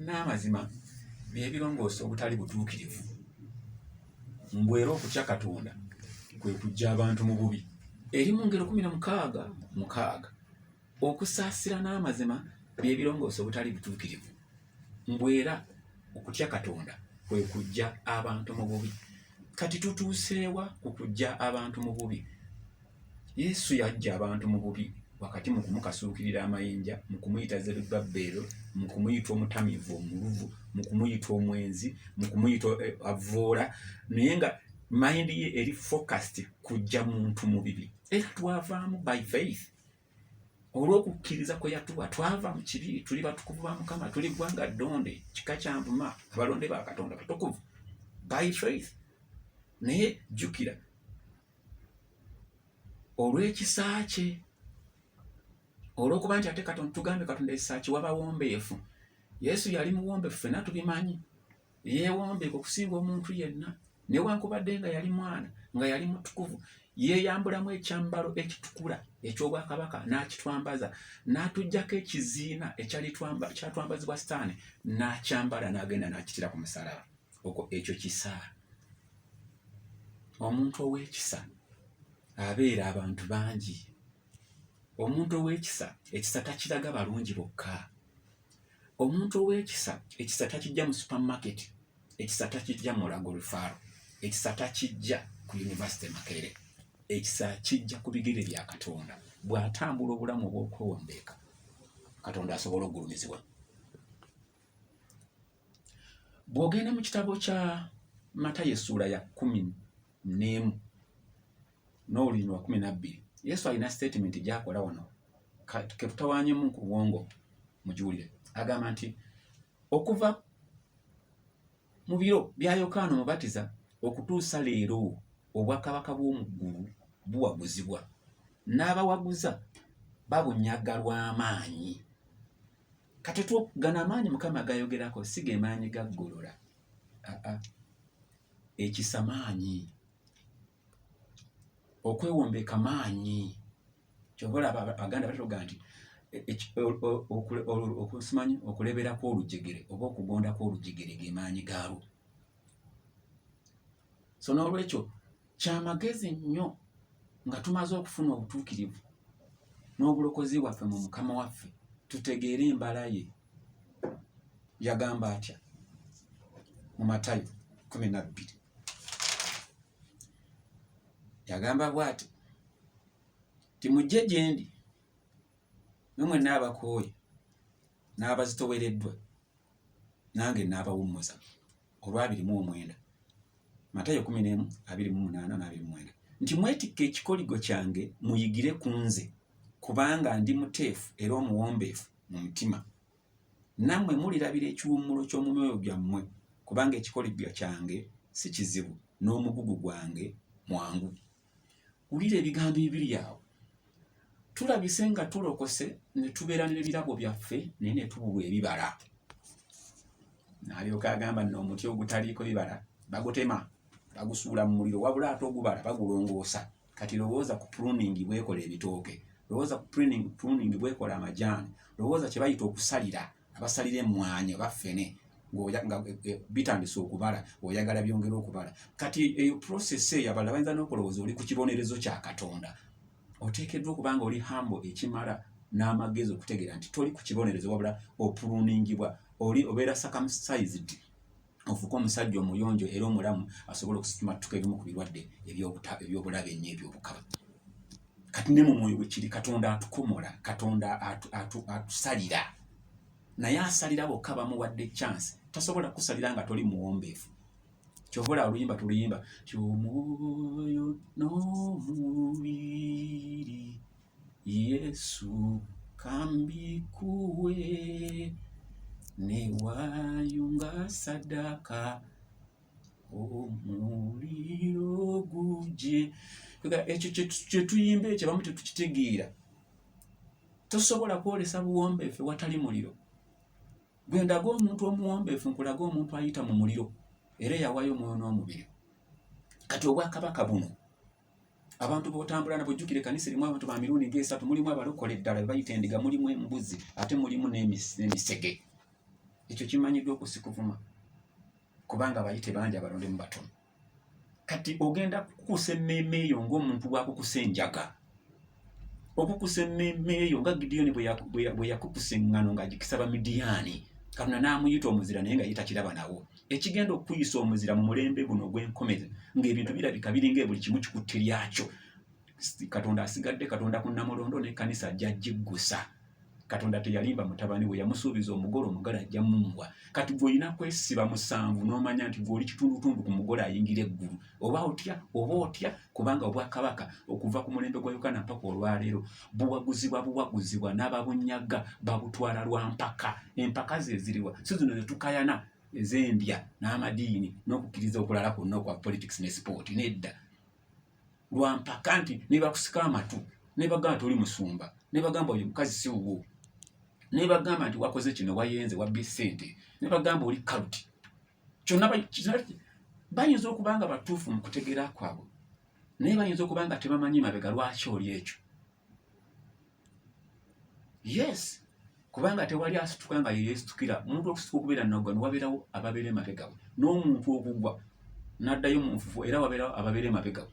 n'amazima bye birongoosa obutali butuukirivu. Mbwera okutya Katonda kwe kujja abantu mu bubi. Eri mu ngero 16 okusaasira n'amazima bye birongoosa obutali butuukirivu. Mbwera okutya Katonda kwe kujja abantu mu bubi. Kati tutuuseewa ku kujja abantu mu bubi. Yesu yajja abantu mu bubi wakati mu kumukasuukirira amayinja, mu kumuyita Zerubbabbeero, mu kumuyita omutamivu omuluvu, mu kumuyita omwenzi, mu kumuyita avvoola, naye nga mind ye eri focused kujja muntu mu bibi. Era twavaamu by faith. Olw'okukkiriza kwe yatuwa twava mu kibi, tuli batukuvu ba Mukama, tuli ggwanga ddonde, kika kya Mpuma, abalonde ba Katonda batukuvu by faith. Naye jjukira olw'ekisa kye, olw'okuba nti ate Katonda tugambe Katonda ekisa kye wabawombeefu. Yesu yali muwombeefu, ffenna tubimanyi. Yeewombeeko okusinga omuntu yenna, newankubadde nga yali mwana, nga yali mutukuvu, yeeyambulamu ekyambalo ekitukula eky'obwakabaka n'akitwambaza, n'atuggyako ekiziina kyatwambazibwa Sitaani, n'akyambala n'agenda n'akitira ku musalaba. Ekyo kisa. Omuntu ow'ekisa abeera abantu bangi. Omuntu ow'ekisa ekisa takiraga balungi bokka. Omuntu ow'ekisa ekisa takijja mu supermarket, ekisa takijja mu Lago Rufaro, ekisa takijja ku University Makerere. Ekisa kijja ku bigere bya Katonda. Bw'atambula obulamu obw'okwewombeeka, Katonda asobola okugulumizibwa. Bw'ogenda mu kitabo kya Matayo essuula ya 11 n'olulimi lwa 12, Yesu alina statement gy'akola wano ketutawaanyemu ku bwongo mugiwulire. Agamba nti okuva mu biro bya Yokaana Omubatiza okutuusa leero obwakabaka bw'omu ggulu buwaguzibwa, n'abawaguza babunyaga lw'amaanyi. Kati gano amaanyi Mukama gayogerako si ge maanyi gaggolola. Ekisa maanyi, okwewombeeka maanyi. Kyobola Abaganda batoga nti okusimanyi okuleberako olujegere oba okugondako olujegere ge maanyi gaalwo. So n'olwekyo kyamagezi nnyo nga tumaze okufuna obutuukirivu n'obulokozi bwaffe mu Mukama waffe, tutegeere embala ye. Yagamba atya mu Matayo 12? Yagamba bw'ati, timujje gye ndi mmwe n'abakooye n'abazitowereddwa, nange n'abawummuza. Olwa 29. Matayo 11:28-29. Nti mwetikke ekikoligo kyange muyigire ku nze, kubanga ndi muteefu era omuwombeefu mu mutima. Nammwe mulirabira ekiwummulo ky'omu myoyo gyammwe, kubanga ekikoligo kyange si kizibu n'omugugu gwange mwangu. Wulira ebigambo ebiri awo. Tulabise nga tulokose ne tubeera n'ebirabo byaffe naye ne tubulwa ebibala. N'alyoka agamba nno omuti ogutaliiko bibala bagutema, bagusuula mu muliro, wabula ate ogubala bagulongoosa. Kati lowooza ku pruning bwekola ebitooke, lowooza ku pruning bwekola amajaani, lowooza kye bayita okusalira, abasalira emmwanyi baffene nga bitandise okubala, oyagala byongera okubala. Kati eyo process eyo abalala bayinza n'okulowooza oli ku kibonerezo kya Katonda. Oteekeddwa okuba nga oli hambo ekimala n'amagezi okutegeera nti toli ku kibonerezo wabula opuluningibwa, oli obeera circumcised, ofuuka omusajja omuyonjo era omulamu asobola okusimattuka ebimu ku birwadde eby'obulabe ennyo eby'obukaba. Kati ne mu mwoyo bwe kiri, Katonda atukomola, Katonda atusalira, naye asalira bokka bamuwadde chance. Tasobola kusalira nga toli muwombeefu. Kyobola oluyimba tuluyimba ky'omwoyo n'omubiri Yesu kambikuwe, ne wayunga sadaka omuliro guje. Ekyo kye tuyimba ekyo bamu tetukitegeera. Tosobola kwolesa buwombeefu watali muliro. Bwe ndaga omuntu omuwombeefu nkulaga omuntu ayita mu muliro era yawaayo omwoyo n'omubiri. Kati obwakabaka buno abantu b'otambula nabo, jjukira ekkanisa erimu abantu ba mirundi ng'esatu, mulimu abalokole ddala bayita endiga, mulimu embuzi, ate mulimu n'emisege. ekyo kimanyiddwa okusikuvuma kubanga bayite bangi abalonde mu batono. Kati ogenda kukusa emmeeme eyo ng'omuntu bwakukusa enjaga, okukusa emmeeme eyo nga Gideoni bwe yakukusa eŋŋano ng'agikisaba Midiyaani, Katonda n'amuyita omuzira naye nga ye takiraba nawo. Ekigenda okuyisa omuzira mu mulembe guno ogw'enkomeza ng'ebintu birabika biringa buli kimu kikutte lyakyo, Katonda asigadde Katonda ku Namulondo n'ekkanisa ajja giggusa. Katonda teyalimba mutabani we, yamusuubiza omugole, omugole ajja mungwa. Kati gwe olina kwesiba musanvu n'omanya nti gwe oli kitundutundu ku mugole ayingira eggulu. Oba otya kubanga obwakabaka okuva ku mulembe gwa Uganda mpaka olwaleero buwaguzibwa n'ababunyaga babutwala lwa mpaka. Empaka ze ziriwa? Si zino ze tukayana ez'endya n'amadiini n'okukkiriza okulala kwonna okwa politics ne sport. Nedda, lwa mpaka nti ne bakusika amatu, ne bagamba nti oli musumba, ne bagamba oyo mukazi si wuwo, ne bagamba nti wakoze kino, wayenze, wabbye ssente, ne bagamba oli kaluti. Kyonna bayinza okuba nga batuufu mu kutegeera kwabwe, naye bayinza okuba nga tebamanyi mabega lwaki oli ekyo. Yes, kubanga tewali asituka nga ye yeesitukira. Omuntu okusituka okubeera nagwa wabeerawo ababeera emabega we, n'omuntu okugwa n'addayo mu nfufu era wabeerawo ababeera emabega we.